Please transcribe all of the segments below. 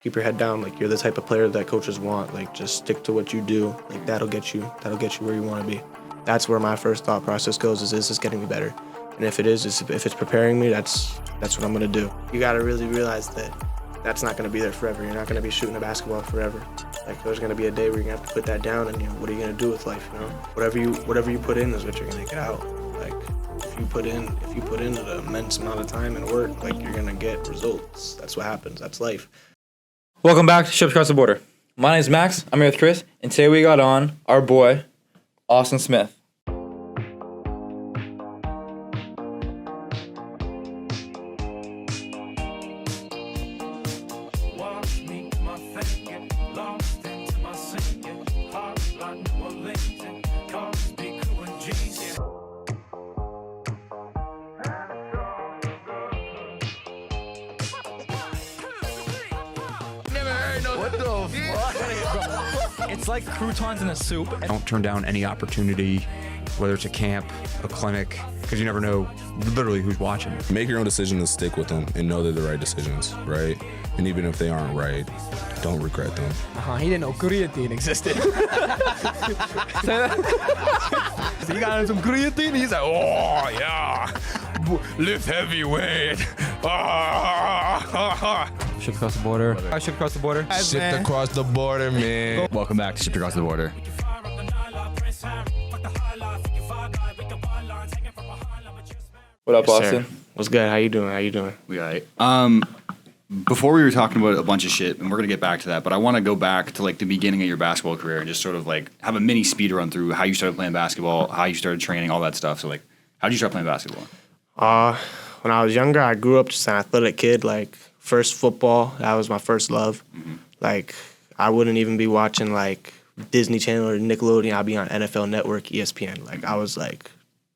keep your head down. Like, you're the type of player that coaches want. Like, just stick to what you do. Like, that'll get you where you want to be. That's where my first thought process goes, is this getting me better? And if it is, if it's preparing me, that's what I'm going to do. You got to really realize that that's not going to be there forever. You're not going to be shooting a basketball forever. Like, there's going to be a day where you're going to have to put that down, and, what are you going to do with life, Whatever you put in is what you're going to get out. Like, if you put in an immense amount of time and work, like, you're going to get results. That's what happens. That's life. Welcome back to Ships Across the Border. My name's Max. I'm here with Chris, and today we got on our boy, Austin Smith. What the fuck? It's like croutons in a soup. Don't turn down any opportunity, whether it's a camp, a clinic, because you never know literally who's watching. Make your own decision and stick with them and know they're the right decisions, right? And even if they aren't right, don't regret them. He didn't know creatine existed. So he got some creatine, he's like, oh yeah, lift heavyweight. Shipped across the border. I shipped across the border. Shipped across the border, man. Welcome back to Shipped Across the Border. What up, Yes, Austin? sir. What's good? How you doing? We got it. Before we were talking about a bunch of shit, and we're gonna get back to that, but I want to go back to like the beginning of your basketball career and just sort of like have a mini speed run through how you started playing basketball, how you started training, all that stuff. So like, how did you start playing basketball? When I was younger, I grew up just an athletic kid. Like, first football, that was my first love. Mm-hmm. Like, I wouldn't even be watching like Disney Channel or Nickelodeon. I'd be on NFL Network, ESPN. Like, I was like,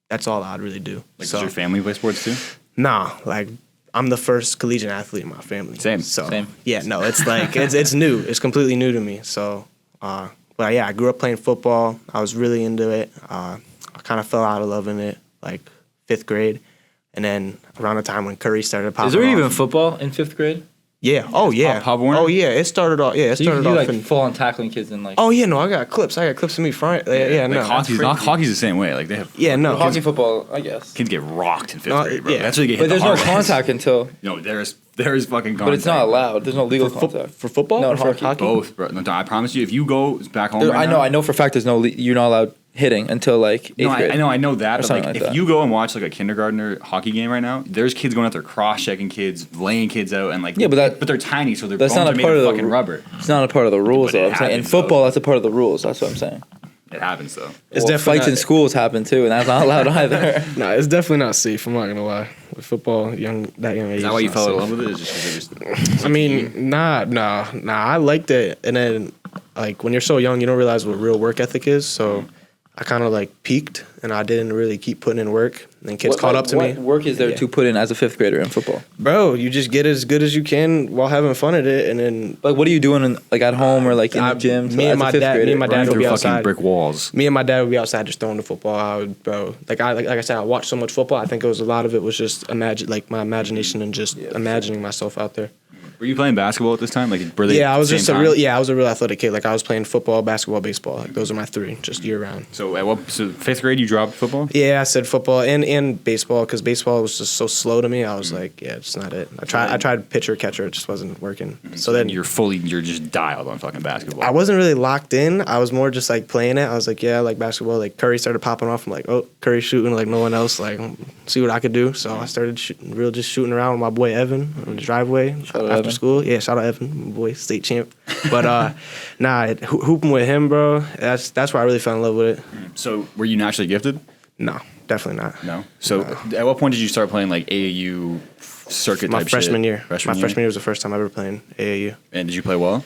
that's all I'd really do. Like, does your family play sports too? Nah, like, I'm the first collegiate athlete in my family. Same. Yeah, no, it's like, it's new. It's completely new to me. So, but yeah, I grew up playing football. I was really into it. I kind of fell out of love in it, like, 5th grade. And then around the time when Curry started popping Is there even off- football in 5th grade? Yeah. Oh, yeah. Pop Warner? Oh, yeah. It started off. Yeah, it You started off like in. full on tackling kids and like. Oh, yeah. No, I got clips. of me front. Yeah, no. Like hockey's the same way. Like they have Yeah, no. hockey, football, I guess. kids get rocked in 5th No, grade, bro. yeah. That's where they get hit But there's the no hard way. contact until. No, there is fucking contact. But it's not allowed. There's no legal contact. For football? No, Or for hockey? Both, bro. No, I promise you, if you go back home right now, I know for a fact there's no. You're not allowed hitting until like 8th No, grade. I know that. Or But something like, like if that. you go and watch like a kindergartner hockey game right now, there's kids going out there cross-checking kids, laying kids out, and like Yeah, but they're tiny, so their that's bones not are a made part of of the fucking rubber. It's not a part of the rules, But it though. I'm saying in happens, though. football, that's a part of the rules. That's what I'm saying. It happens though. It's Well, definitely fights in not- schools happen too, and that's not allowed either. Nah, it's definitely not safe. I'm not gonna lie. With football, that young age. Is that why you it's fell not in safe. love with it? Is just 'cause it just I mean, nah. I liked it, and then like when you're so young, you don't realize what real work ethic is. So I kind of like peaked, and I didn't really keep putting in work. And then kids caught up to me. What work is there Yeah. to put in as a 5th grader in football? Bro, you just get as good as you can while having fun at it, and then Like, what are you doing in, like at home or like in the I- gym? me and my dad would running be through fucking outside. brick walls. Me and my dad would be outside just throwing the football. Like I said, I watched so much football. I think it was a lot of it was just my imagination and just imagining myself out there. Were you playing basketball at this time? Like, were they Yeah, I was same just time? I was a real athletic kid. Like, I was playing football, basketball, baseball. Like, those are my 3, just year round. So at what? So 5th grade, you dropped football. Yeah, I said football and baseball because baseball was just so slow to me. I was like, yeah, it's not it. I tried pitcher catcher, it just wasn't working. So then you're just dialed on fucking basketball. I wasn't really locked in. I was more just like playing it. I was like, yeah, I like basketball. Like Curry started popping off. I'm like, oh, Curry shooting like no one else. Like, see what I could do. So I started just shooting around with my boy Evan on the driveway Shout out after Evan. school. Yeah, shout out Evan, my boy, state champ. But hooping with him, bro. That's where I really fell in love with it. So were you naturally gifted? No, definitely not. No. So at what point did you start playing like AAU circuit My type freshman shit? year. My freshman year was the first time I ever playing AAU. And did you play well?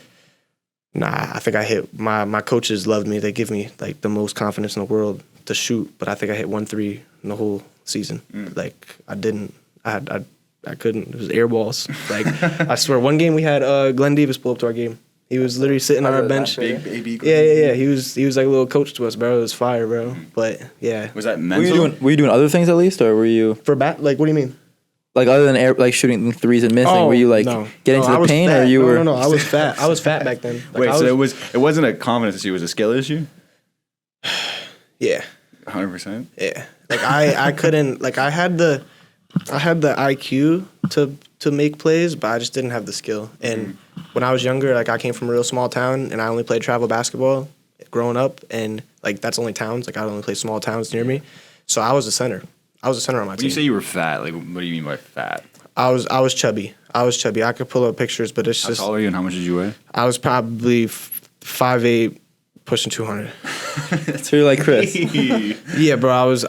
Nah, I think I hit my coaches loved me. They give me like the most confidence in the world to shoot, but I think I hit 1 3 in the whole season. Like I couldn't. It was air balls. Like I swear, one game we had Glenn Davis pull up to our game. He was literally sitting on our bench. Big baby. Yeah. He was like a little coach to us, bro. It was fire, bro. But yeah, Was that Were mental? you doing other things at least, or were you for like what do you mean? like other than like shooting threes and missing? Were you like getting to the paint, or you were? No, I was fat. I was fat back then. Like, Wait, so it wasn't a confidence issue, it was a skill issue? Yeah. 100%? Yeah. Like I couldn't, like I had the IQ to make plays, but I just didn't have the skill. And when I was younger, like I came from a real small town and I only played travel basketball growing up, and like that's only towns. Like I only played small towns near me. So I was a center. I was a center on my team. When you say you were fat, like what do you mean by fat? I was chubby. I could pull up pictures, but it's just. How tall are you and how much did you weigh? I was probably 5'8", pushing 200. So you're like Chris. Yeah, bro. I was.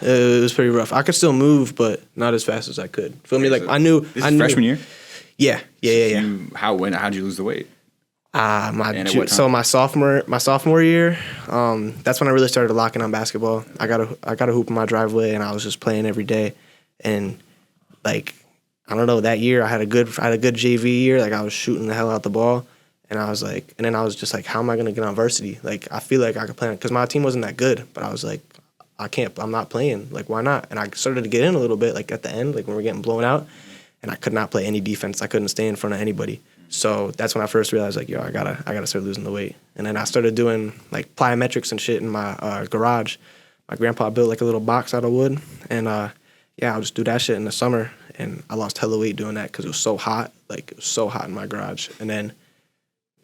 It was pretty rough. I could still move, but not as fast as I could. Feel me? Like I knew. This is freshman year? Yeah. How'd you lose the weight? My sophomore year, that's when I really started locking on basketball. I got a hoop in my driveway, and I was just playing every day. And like I don't know, that year I had a good JV year. Like I was shooting the hell out the ball, and I was like, and then I was just like, how am I gonna get on varsity? Like I feel like I could play because my team wasn't that good, but I was like, I'm not playing. Like why not? And I started to get in a little bit, like at the end, like when we were getting blown out, and I could not play any defense. I couldn't stay in front of anybody. So that's when I first realized, like, yo, I gotta start losing the weight. And then I started doing like plyometrics and shit in my garage. My grandpa built like a little box out of wood, and I'll just do that shit in the summer. And I lost hella weight doing that because it was so hot. Like it was so hot in my garage. And then,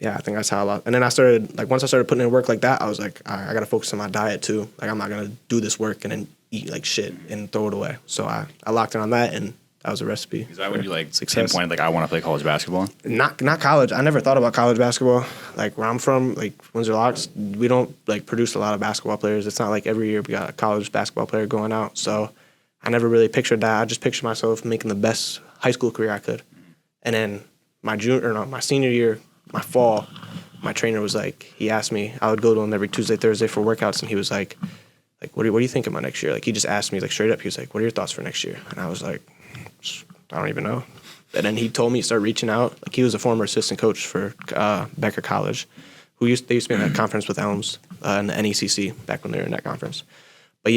I think that's how I lost. And then I started like once I started putting in work like that, I was like, I gotta focus on my diet too. Like I'm not gonna do this work and then eat like shit and throw it away. So I locked in on that, and that was a recipe. Is that when you like success. pinpointed like I want to play college basketball? Not college. I never thought about college basketball. Like where I'm from, like Windsor Locks, we don't like produce a lot of basketball players. It's not like every year we got a college basketball player going out. So I never really pictured that. I just pictured myself making the best high school career I could. And then my senior year, my fall, my trainer was like, he asked me, I would go to him every Tuesday, Thursday for workouts, and he was like, what do you think about next year? Like he just asked me like straight up. He was like, what are your thoughts for next year? And I was like, I don't even know. And then he told me to start reaching out. Like he was a former assistant coach for Becker College, they used to be in that conference with Elms in the NECC back when they were in that conference. But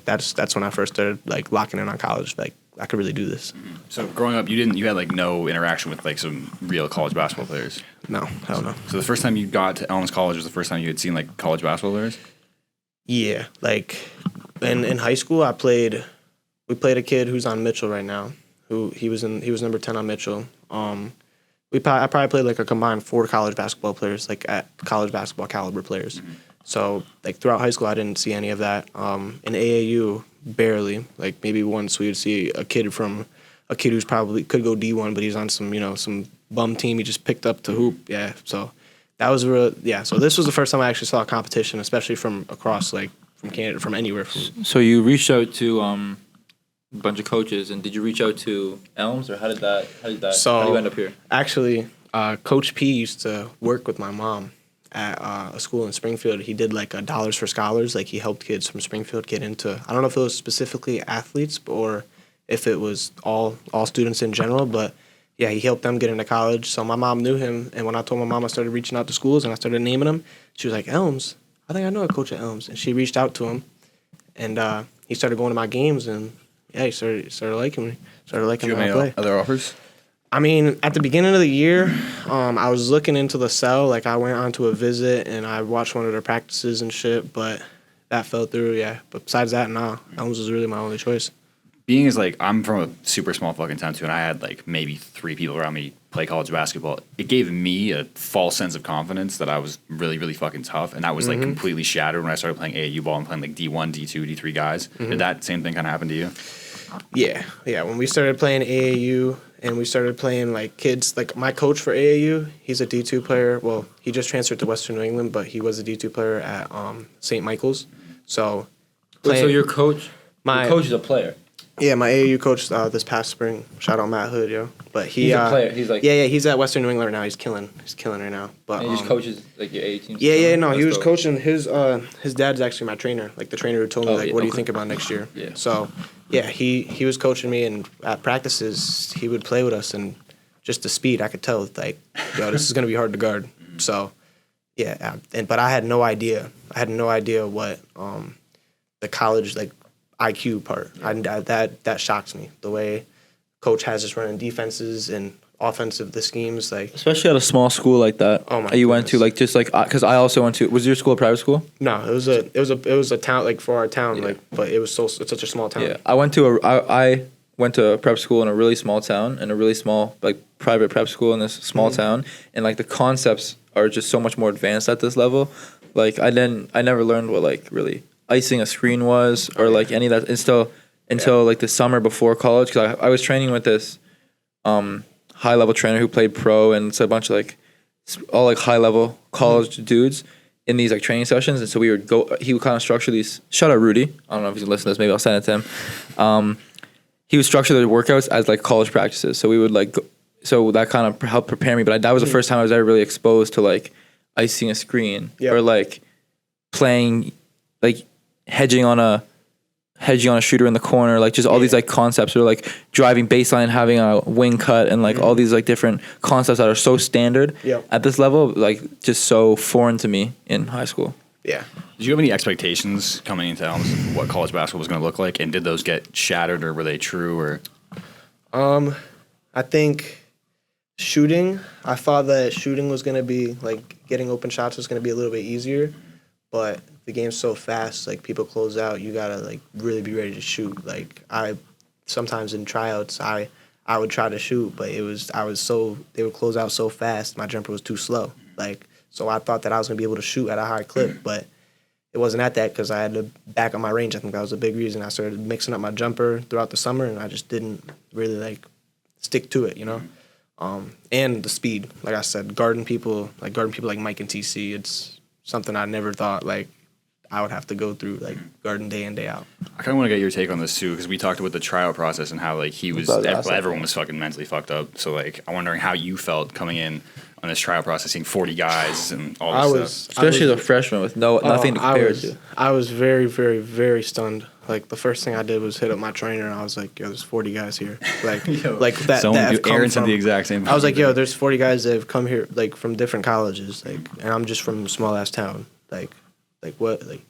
that's when I first started like locking in on college. Like I could really do this. So growing up, you had like no interaction with like some real college basketball players. No, hell no. So the first time you got to Elms College was the first time you had seen like college basketball players? Yeah, like in high school, we played a kid who's on Mitchell right now. He was number 10 on Mitchell. I probably played like a combined 4 college basketball players, like at college basketball caliber players. So like throughout high school, I didn't see any of that. In AAU, barely. Like maybe once we would see a kid who's probably could go D1, but he's on some bum team he just picked up to hoop. Yeah, so that was real. Yeah, so this was the first time I actually saw a competition, especially from across like from Canada, from anywhere. So you reached out to a bunch of coaches, and did you reach out to Elms, or how did you end up here? Actually, Coach P used to work with my mom at a school in Springfield. He did like Dollars for Scholars. Like he helped kids from Springfield get into, I don't know if it was specifically athletes or if it was all students in general, but yeah, he helped them get into college. So my mom knew him, and when I told my mom I started reaching out to schools and I started naming them, she was like, Elms? I think I know a coach at Elms. And she reached out to him, and he started going to my games, and yeah, he started liking me. Started liking me. how I play. Other offers? I mean, at the beginning of the year, I was looking into LaSalle. Like, I went on to a visit, and I watched one of their practices and shit, but that fell through, yeah. But besides that, nah, Elms was really my only choice. Being as, like, I'm from a super small fucking town, too, and I had, like, maybe 3 people around me play college basketball. It gave me a false sense of confidence that I was really, really fucking tough, and that was, like, completely shattered when I started playing AAU ball and playing, like, D1, D2, D3 guys. Did that same thing kind of happen to you? Yeah. When we started playing AAU and we started playing like kids, like my coach for AAU, he's a D2 player. Well, he just transferred to Western New England, but he was a D2 player at St. Michael's. So, your coach is a player. Yeah, my AAU coach this past spring. Shout out Matt Hood, yo. But he's a player. He's like he's at Western New England right now. He's killing right now. But and he just coaches like your AAU team. Yeah. No, he was coaching his dad's actually my trainer. Like the trainer who told me what do you think about next year? Yeah. So yeah, he was coaching me, and at practices he would play with us, and just the speed I could tell like, yo, this is gonna be hard to guard. So yeah, but I had no idea. What the college like IQ part. That shocks me. The way coach has us running defenses and offensive the schemes like. Especially at a small school like that. Oh my you went to goodness. because I also went to. Was your school a private school? No, it was a town like for our town but it's such a small town. Yeah, I went to a prep school in a really small town, in a really small like private prep school in this small town, and like the concepts are just so much more advanced at this level. Like I never learned what like really icing a screen was or like any of that until like the summer before college, because I was training with this high level trainer who played pro, and it's a bunch of like all like high level college dudes in these like training sessions, and so we would go. He would kind of structure these. Shout out Rudy. I don't know if he's listening to this. Maybe I'll send it to him. He would structure the workouts as like college practices. So we would like, so that kind of helped prepare me. But that was the first time I was ever really exposed to like icing a screen or like playing, like hedging on a shooter in the corner, like just all these like concepts, or like driving baseline, having a wing cut, and like all these like different concepts that are so standard at this level, like just so foreign to me in high school. Yeah. Did you have any expectations coming into Elms of what college basketball was going to look like, and did those get shattered, or were they true? Or I think shooting. I thought that shooting was going to be like getting open shots was going to be a little bit easier, but the game's so fast. Like people close out, you gotta like really be ready to shoot. Like I sometimes in tryouts, I would try to shoot, but they would close out so fast. My jumper was too slow. Like so, I thought that I was gonna be able to shoot at a high clip, but it wasn't at that because I had to back up my range. I think that was a big reason. I started mixing up my jumper throughout the summer, and I just didn't really like stick to it, you know. And the speed, like I said, guarding people like Mike and TC. It's something I never thought like I would have to go through, like guarding day in, day out. I kind of want to get your take on this too, because we talked about the tryout process and how like everyone was fucking mentally fucked up. So like, I'm wondering how you felt coming in on this tryout process, seeing 40 guys and all this stuff. Especially as a freshman with nothing to compare it to. I was very, very, very stunned. Like the first thing I did was hit up my trainer, and I was like, "Yo, there's 40 guys here." Like, like that. Aaron said the exact same thing. I was like, "Yo, there's 40 guys that have come here, like from different colleges, like, and I'm just from a small ass town. Like what? Like,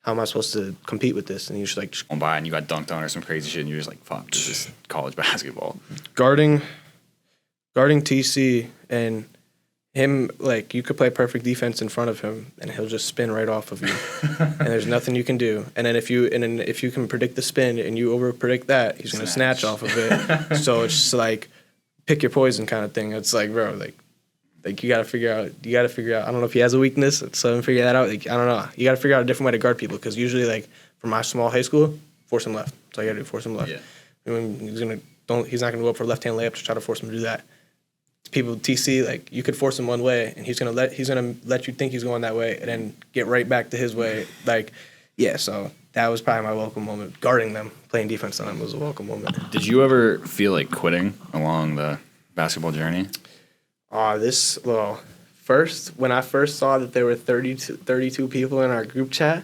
how am I supposed to compete with this?" And he was like, "On by," and you got dunked on or some crazy shit, and you're just like, "Fuck, this is college basketball." Guarding TC and him, like you could play perfect defense in front of him, and he'll just spin right off of you, and there's nothing you can do. And then if you can predict the spin and you over predict that, he's gonna snatch off of it. So it's just like pick your poison kind of thing. It's like, bro, like you gotta figure out. I don't know if he has a weakness, so figure that out. Like I don't know. You gotta figure out a different way to guard people, because usually like from my small high school, force him left. So I gotta do force him left. Yeah. And he's not gonna go up for a left hand layup to try to force him to do that. People TC, like you could force him one way, and he's gonna let you think he's going that way, and then get right back to his way. Like, yeah. So that was probably my welcome moment. Guarding them, playing defense on them was a welcome moment. Did you ever feel like quitting along the basketball journey? When I first saw that there were 32 people in our group chat,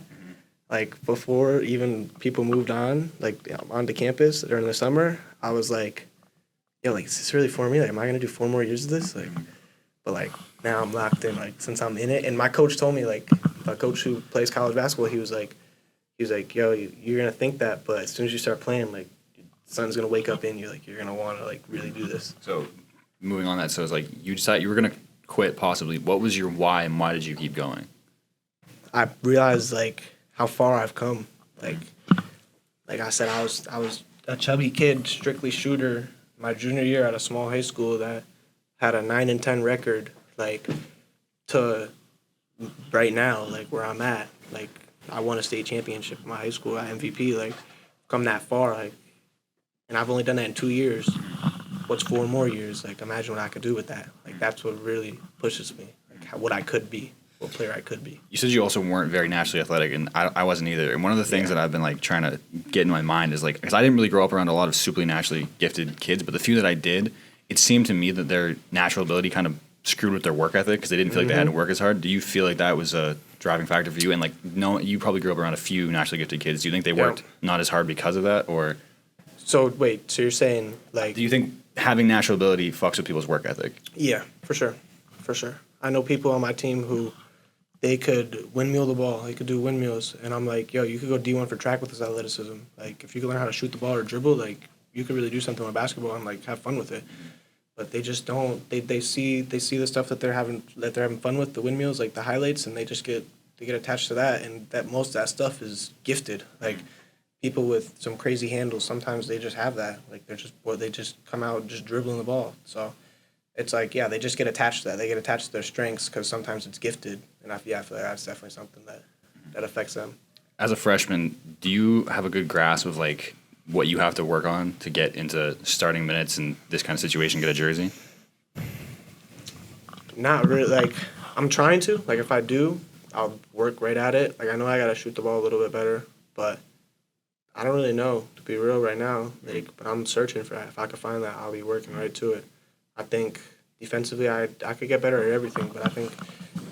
like before even people moved on, like onto campus during the summer, I was like, yo, like, is this really for me? Like, am I gonna do 4 more years of this? Like, but like now I'm locked in, like since I'm in it. And my coach told me, like, my coach who plays college basketball, he was like, yo, you're gonna think that, but as soon as you start playing, like, the sun's gonna wake up in you, like you're gonna want to like really do this. So, moving on that, so it's like you decided you were gonna quit possibly. What was your why, and why did you keep going? I realized like how far I've come. Like I said, I was a chubby kid, strictly shooter. My junior year at a small high school that had a 9-10 record, like to right now, like where I'm at, like I won a state championship in my high school at MVP, like come that far, like, and I've only done that in 2 years. What's 4 more years? Like imagine what I could do with that. Like that's what really pushes me, like what I could be, what player I could be. You said you also weren't very naturally athletic, and I wasn't either. And one of the things that I've been like trying to get in my mind is like, because I didn't really grow up around a lot of super naturally gifted kids, but the few that I did, it seemed to me that their natural ability kind of screwed with their work ethic because they didn't feel like they had to work as hard. Do you feel like that was a driving factor for you? And like, no, you probably grew up around a few naturally gifted kids. Do you think they worked not as hard because of that, or? So wait, so you're saying like? Do you think having natural ability fucks with people's work ethic? Yeah, for sure. I know people on my team who they could windmill the ball. They could do windmills. And I'm like, yo, you could go D1 for track with this athleticism. Like, if you can learn how to shoot the ball or dribble, like, you could really do something with basketball and like have fun with it. But they just don't. They see the stuff that they're having fun with, the windmills, like the highlights, and they get attached to that, and that most of that stuff is gifted. Like people with some crazy handles, sometimes they just have that. Like they just come out just dribbling the ball. So it's like, yeah, they just get attached to that. They get attached to their strengths because sometimes it's gifted, and I feel like that's definitely something that affects them. As a freshman, do you have a good grasp of like what you have to work on to get into starting minutes in this kind of situation, get a jersey? Not really. Like, I'm trying to. Like, if I do, I'll work right at it. Like, I know I got to shoot the ball a little bit better, but I don't really know, to be real right now. Like, but I'm searching for that. If I could find that, I'll be working right to it. I think defensively, I could get better at everything, but I think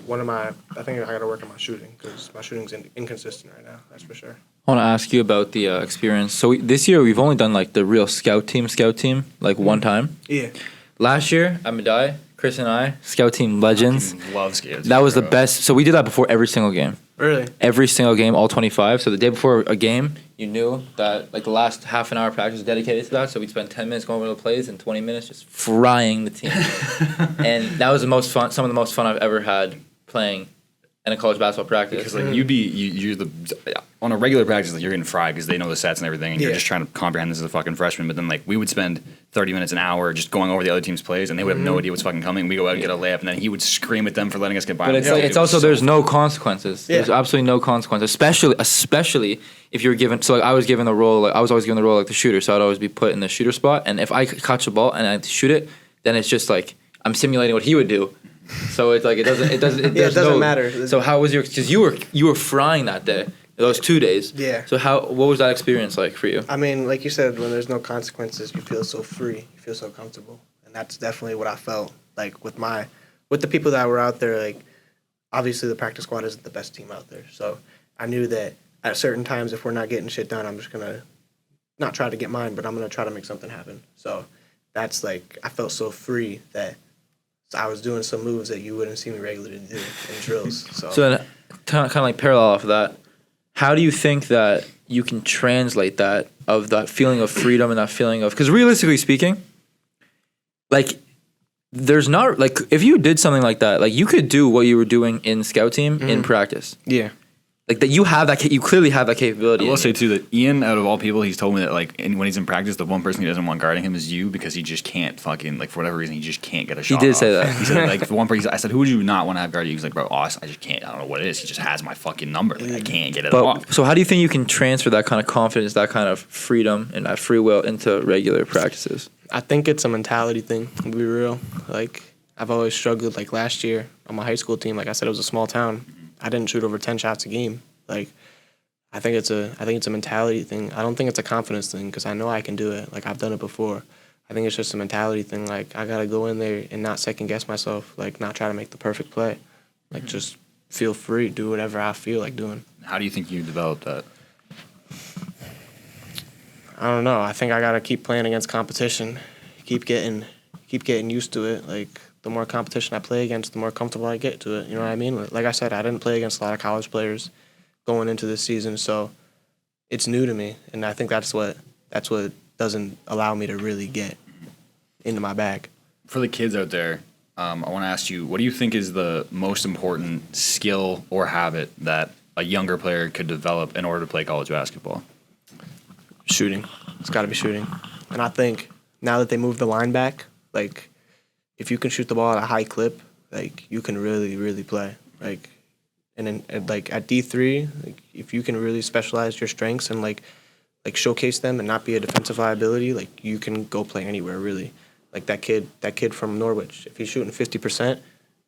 I got to work on my shooting because my shooting's inconsistent right now. That's for sure. I want to ask you about the experience. So this year we've only done like the real scout team, like one time. Yeah. Last year at Madai, Chris and I, scout team legends. Love scouts. That was the best. So we did that before every single game. Really? Every single game, all 25. So the day before a game, you knew that like the last half an hour of practice was dedicated to that. So we'd spend 10 minutes going over the plays and 20 minutes just frying the team. And that was the most fun. Some of the most fun I've ever had playing in a college basketball practice. Because like you're on a regular practice, like, you're getting fried because they know the sets and everything, and you're just trying to comprehend this as a fucking freshman. But then like we would spend 30 minutes an hour just going over the other team's plays, and they would have no idea what's fucking coming. We go out and get a layup, and then he would scream at them for letting us get by. But it's also there's no consequences. Yeah. There's absolutely no consequences, especially if you're given. So like I was given the role, like I was always given the role like the shooter, so I'd always be put in the shooter spot. And if I catch the ball and I shoot it, then it's just like I'm simulating what he would do. So it's like it doesn't matter. So how was because you were frying that day, those 2 days. Yeah. So what was that experience like for you? I mean, like you said, when there's no consequences, you feel so free, you feel so comfortable, and that's definitely what I felt like with the people that were out there. Like, obviously, the practice squad isn't the best team out there, so I knew that at certain times, if we're not getting shit done, I'm just gonna not try to get mine, but I'm gonna try to make something happen. So that's like I felt so free that I was doing some moves that you wouldn't see me regularly do in drills. So then, kind of like parallel off of that, how do you think that you can translate that feeling of freedom and that feeling of, because realistically speaking, like there's not like if you did something like that, like you could do what you were doing in scout team in practice. Yeah. Like that, you clearly have that capability. I will say too that Ian, out of all people, he's told me that like when he's in practice, the one person he doesn't want guarding him is you because he just can't fucking like for whatever reason he just can't get a shot. He did off. say that. He said like the one person I said, who would you not want to have guarding you? He was like, bro, Austin, I just can't. I don't know what it is. He just has my fucking number. Like, I can't get it off. So how do you think you can transfer that kind of confidence, that kind of freedom, and that free will into regular practices? I think it's a mentality thing, to be real. Like, I've always struggled. Like, last year on my high school team, like I said, it was a small town. I didn't shoot over 10 shots a game. Like, I think it's a mentality thing. I don't think it's a confidence thing because I know I can do it. Like, I've done it before. I think it's just a mentality thing. Like, I got to go in there and not second-guess myself. Like, not try to make the perfect play. Like, just feel free, do whatever I feel like doing. How do you think you developed that? I don't know. I think I got to keep playing against competition. Keep getting used to it. Like, the more competition I play against, the more comfortable I get to it. You know what I mean? Like I said, I didn't play against a lot of college players going into this season, so it's new to me, and I think that's what doesn't allow me to really get into my bag. For the kids out there, I want to ask you, what do you think is the most important skill or habit that a younger player could develop in order to play college basketball? Shooting. It's got to be shooting. And I think now that they moved the line back, like, if you can shoot the ball at a high clip, like, you can really, really play. Like, and then, like, at D3, like, if you can really specialize your strengths and, like showcase them and not be a defensive liability, like, you can go play anywhere, really. Like, that kid from Norwich, if he's shooting 50%,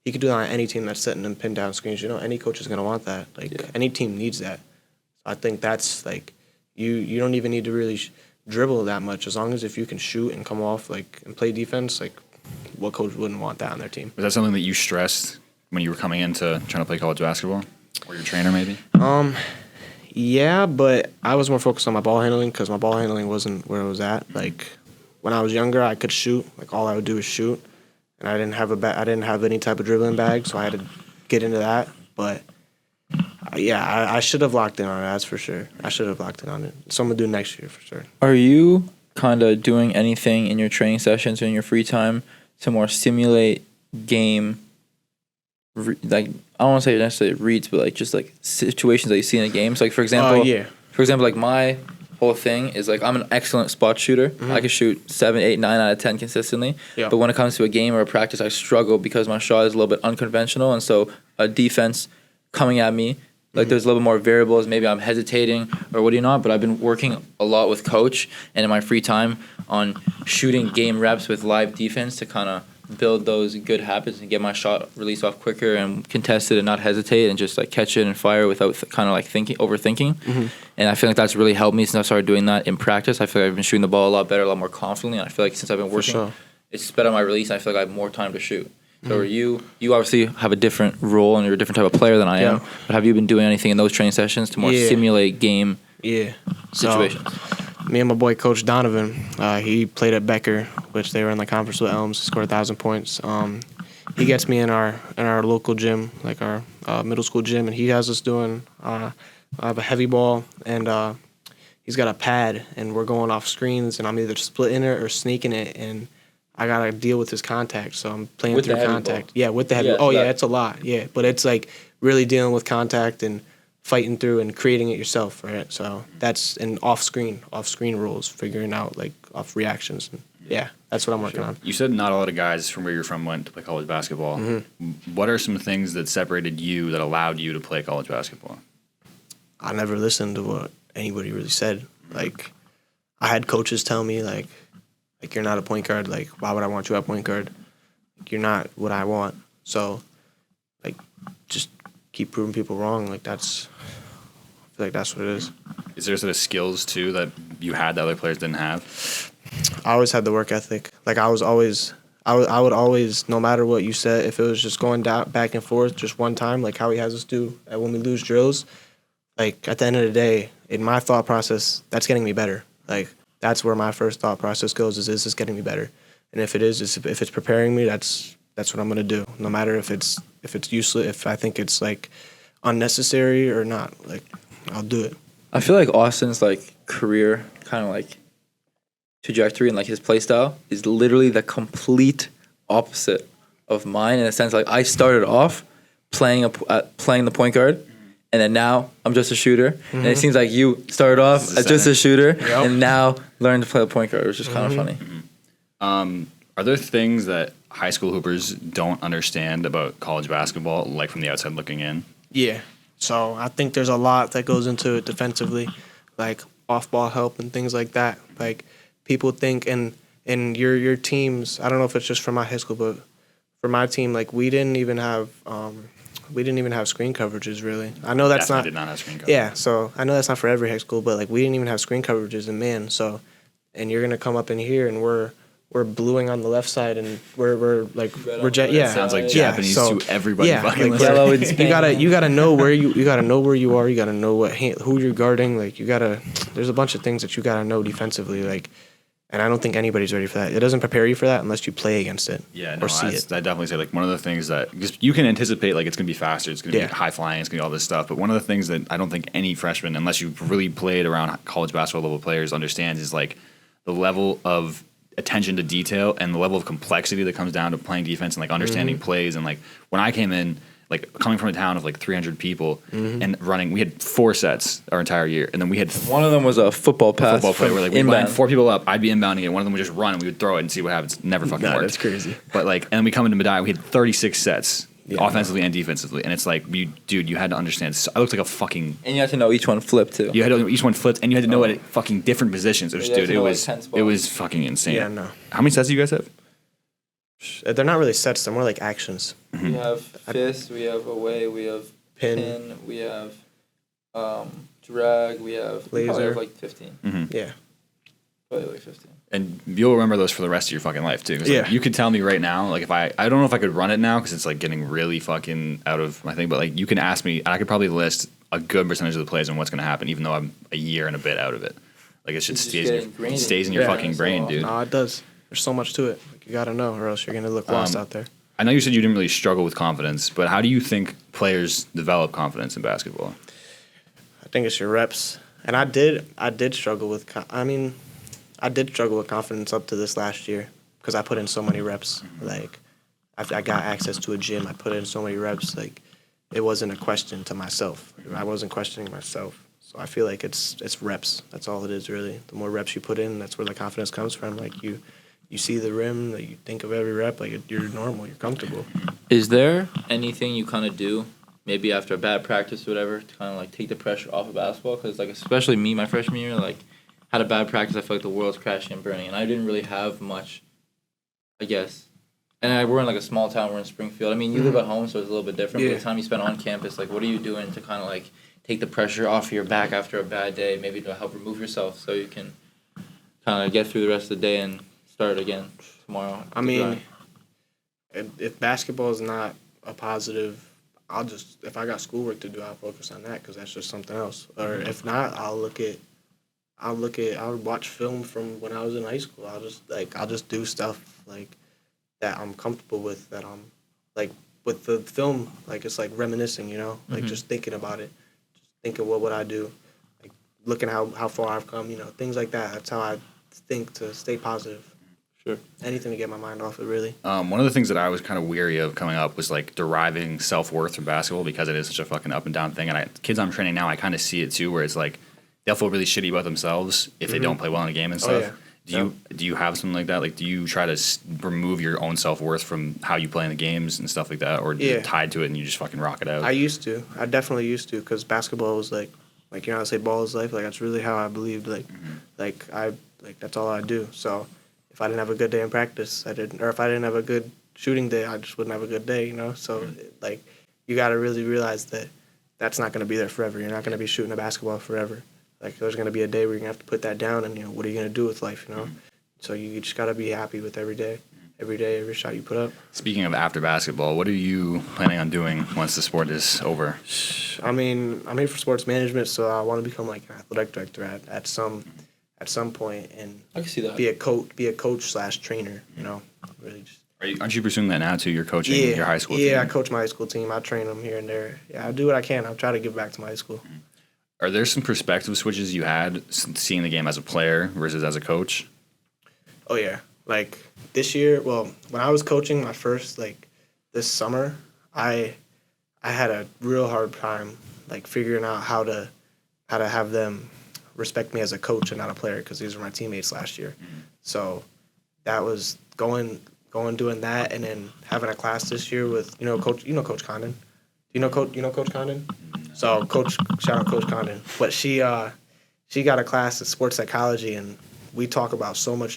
he could do that on any team that's setting them pin down screens. You know, any coach is going to want that. Like, any team needs that. So I think that's, like, you don't even need to really dribble that much. As long as if you can shoot and come off, like, and play defense, like, what coach wouldn't want that on their team? Was that something that you stressed when you were coming into trying to play college basketball? Or your trainer, maybe? Yeah, but I was more focused on my ball handling because my ball handling wasn't where it was at. Like, when I was younger, I could shoot. Like, all I would do was shoot. And I didn't have any type of dribbling bag, so I had to get into that. But, yeah, I should have locked in on it, that's for sure. I should have locked in on it. So I'm going to do next year for sure. Are you kind of doing anything in your training sessions or in your free time to more simulate game, like I don't want to say necessarily reads, but like just like situations that you see in a game. So like for example, like my whole thing is like I'm an excellent spot shooter. I can shoot 7, 8, 9 out of 10 consistently. Yeah. But when it comes to a game or a practice, I struggle because my shot is a little bit unconventional, and so a defense coming at me, like there's a little bit more variables. Maybe I'm hesitating or what do you not. But I've been working a lot with coach and in my free time on shooting game reps with live defense to kind of build those good habits and get my shot released off quicker and contest it and not hesitate and just like catch it and fire without kind of like overthinking. And I feel like that's really helped me since I started doing that in practice. I feel like I've been shooting the ball a lot better, a lot more confidently. And I feel like since I've been working, it's sped up my release. And I feel like I have more time to shoot. So you obviously have a different role and you're a different type of player than I am. But have you been doing anything in those training sessions to more simulate game situations? Me and my boy Coach Donovan, he played at Becker, which they were in the conference with Elms, scored 1,000 points. He gets me in our local gym, like our middle school gym, and he has us doing I have a heavy ball, and he's got a pad, and we're going off screens, and I'm either splitting it or sneaking it, and I got to deal with his contact, so I'm playing through contact. Yeah, with the heavy ball. It's a lot, but it's like really dealing with contact and fighting through and creating it yourself, right? So that's an off-screen rules, figuring out like off reactions. And that's what I'm working on. You said not a lot of guys from where you're from went to play college basketball. What are some things that separated you that allowed you to play college basketball? I never listened to what anybody really said. Like I had coaches tell me like you're not a point guard. Like why would I want you at point guard? Like, you're not what I want. So like just keep proving people wrong. Like I feel like that's what it is. Is there sort of skills too that you had that other players didn't have? I always had the work ethic. Like I would always, no matter what you said, if it was just going down back and forth just one time, like how he has us do when we lose drills, like at the end of the day, in my thought process, that's getting me better. Like that's where my first thought process goes: is this getting me better? And if it is, if it's preparing me, that's what I'm gonna do. No matter if it's useless, if I think it's like unnecessary or not, like I'll do it. I feel like Austin's like career kind of like trajectory and like his play style is literally the complete opposite of mine in a sense. Like I started off playing the point guard, and then now I'm just a shooter. And it seems like you started off as just a shooter, and now learned to play the point guard, which is kind of funny. Are there things that high school hoopers don't understand about college basketball, like from the outside looking in? Yeah. So I think there's a lot that goes into it defensively, like off-ball help and things like that. Like people think, and your teams, I don't know if it's just for my high school, but for my team, like we didn't even have screen coverages really. I know that's Definitely did not have screen coverages. Yeah, so I know that's not for every high school, but like we didn't even have screen coverages in man. So, and you're gonna come up in here and we're bluing on the left side, and we're Sounds like Japanese to everybody. Fucking like yellow and you gotta know where you gotta know where you are. You gotta know who you're guarding. Like there's a bunch of things that you gotta know defensively. Like, and I don't think anybody's ready for that. It doesn't prepare you for that unless you play against it. Or see it. I definitely say like one of the things that because you can anticipate like it's gonna be faster, it's gonna be high flying, it's gonna be all this stuff. But one of the things that I don't think any freshman, unless you've really played around college basketball level players, understands is like the level of attention to detail and the level of complexity that comes down to playing defense and like understanding plays. And like when I came in, like coming from a town of like 300 people and running, we had 4 sets our entire year, and then we had one of them was a football pass. Football play where like we line 4 people up, I'd be inbounding it, one of them would just run and we would throw it and see what happens. Never fucking worked. That's crazy. But like, and then we come into Medina, we had 36 sets. Offensively and defensively, and it's like, you had to understand. I looked like a fucking. And you had to know each one flipped too. You had to know each one flipped, and you had to know at fucking different positions. It was fucking insane. Yeah, no. How many sets do you guys have? They're not really sets; they're more like actions. We have fist, we have away, we have pin, we have drag, we have laser. Probably have like 15. Yeah, probably like 15. And you'll remember those for the rest of your fucking life too. Like, you could tell me right now, like if I don't know if I could run it now because it's like getting really fucking out of my thing. But like you can ask me, and I could probably list a good percentage of the plays and what's going to happen, even though I'm a year and a bit out of it. Like it just stays in your fucking brain, dude. No, it does. There's so much to it. Like, you got to know, or else you're gonna look lost out there. I know you said you didn't really struggle with confidence, but how do you think players develop confidence in basketball? I think it's your reps, and I did struggle with. I did struggle with confidence up to this last year because I put in so many reps. Like, I got access to a gym. I put in so many reps. Like, it wasn't a question to myself. I wasn't questioning myself. So I feel like it's reps. That's all it is, really. The more reps you put in, that's where the confidence comes from. Like, you see the rim, like, you think of every rep, like, you're normal, you're comfortable. Is there anything you kind of do, maybe after a bad practice or whatever, to kind of like take the pressure off of basketball? Because like especially me, my freshman year, like had a bad practice. I feel like the world's crashing and burning, and I didn't really have much, I guess. And we're in like a small town. We're in Springfield. I mean, you live at home, so it's a little bit different. Yeah. But the time you spend on campus, like, what are you doing to kind of like take the pressure off your back after a bad day? Maybe to help remove yourself so you can kind of get through the rest of the day and start again tomorrow. I mean, if basketball is not a positive, if I got schoolwork to do, I'll focus on that because that's just something else. Or if not, I'll watch film from when I was in high school. I'll just do stuff like that I'm comfortable with, that I'm like with the film, like it's like reminiscing, you know, like just thinking about it, just thinking what would I do, like looking how far I've come, you know, things like that. That's how I think to stay positive. Sure. Anything to get my mind off it, really. One of the things that I was kind of weary of coming up was like deriving self-worth from basketball because it is such a fucking up and down thing. And kids I'm training now, I kind of see it too, where it's like they'll feel really shitty about themselves if they don't play well in a game and stuff. Yeah. Do you have something like that? Like, do you try to remove your own self-worth from how you play in the games and stuff like that? Or you're tied to it and you just fucking rock it out? I used to. I definitely used to, because basketball was like you know how I say ball is life? Like, that's really how I believed. Like, that's all I do. So if I didn't have a good day in practice, or if I didn't have a good shooting day, I just wouldn't have a good day, you know? So, like, you got to really realize that that's not going to be there forever. You're not going to be shooting a basketball forever. Like, there's going to be a day where you're going to have to put that down, and, you know, what are you going to do with life, you know? So you just got to be happy with every day, every shot you put up. Speaking of after basketball, what are you planning on doing once the sport is over? I mean, I'm here for sports management, so I want to become, like, an athletic director at some point, and I can see that. be a coach/trainer, you know? Really just. Aren't you pursuing that now too? You're coaching your high school team? Yeah, I coach my high school team. I train them here and there. Yeah, I do what I can. I'm trying to give back to my high school. Are there some perspective switches you had seeing the game as a player versus as a coach? Oh, yeah. Like, this year, well, when I was coaching my first, like, this summer, I had a real hard time, like, figuring out how to have them respect me as a coach and not a player, because these were my teammates last year. So that was doing that, and then having a class this year with, Coach Condon. You know Coach Condon? So shout out Coach Condon. But she got a class of sports psychology, and we talk about so many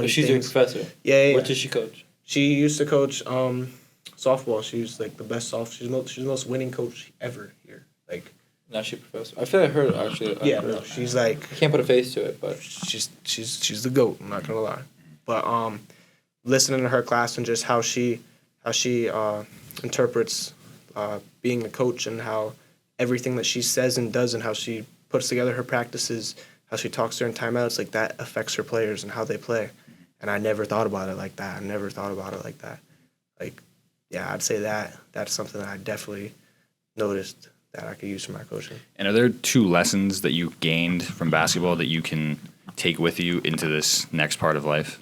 She's things. a professor. Yeah. What does she coach? She used to coach softball. She's like the best she's the most winning coach ever here. Like, Now she's a professor. I feel like I heard actually. She's like, I can't put a face to it, but she's the GOAT, I'm not gonna lie. But listening to her class and just how she interprets being a coach, and how everything that she says and does, and how she puts together her practices, how she talks during timeouts, like, that affects her players and how they play. And I never thought about it like that. Like, yeah, I'd say that's something that I definitely noticed that I could use for my coaching. And are there 2 lessons that you gained from basketball that you can take with you into this next part of life?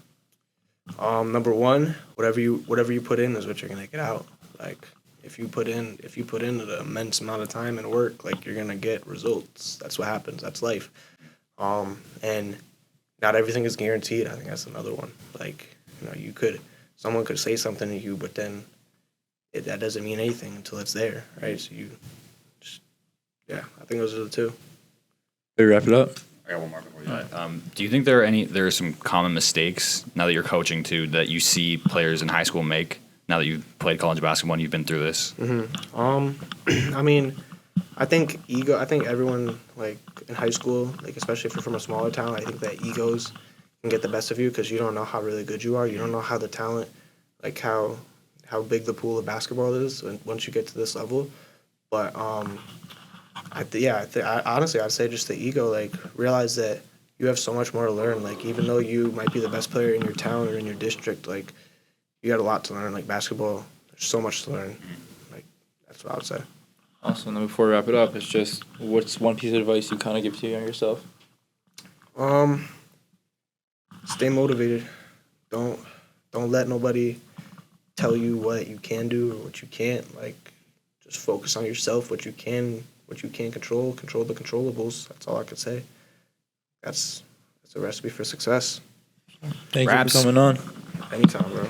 Number one, whatever you put in is what you're gonna get out. Like, if you put in an immense amount of time and work, like, you're gonna get results. That's what happens. That's life. And not everything is guaranteed. I think that's another one. Like, someone could say something to you, but then that doesn't mean anything until it's there, right? So I think those are the 2. we wrap it up. I got one more before you. Do you think there are some common mistakes now that you're coaching too that you see players in high school make now that you've played college basketball and you've been through this? I mean, I think ego. I think everyone, like, in high school, like, especially if you're from a smaller town, I think that egos can get the best of you because you don't know how really good you are. You don't know how the talent, like, how big the pool of basketball is once you get to this level. But honestly, I'd say just the ego. Like, realize that you have so much more to learn. Like, even though you might be the best player in your town or in your district, like, you got a lot to learn. Like, basketball, there's so much to learn. Like, that's what I would say. Awesome. Then before we wrap it up, it's just, what's one piece of advice you kind of give to your younger self? stay motivated. Don't let nobody tell you what you can do or what you can't. Like, just focus on yourself, what you can control the controllables. That's all I could say. That's a recipe for success. Thank Raps. you for coming on. Anytime, bro.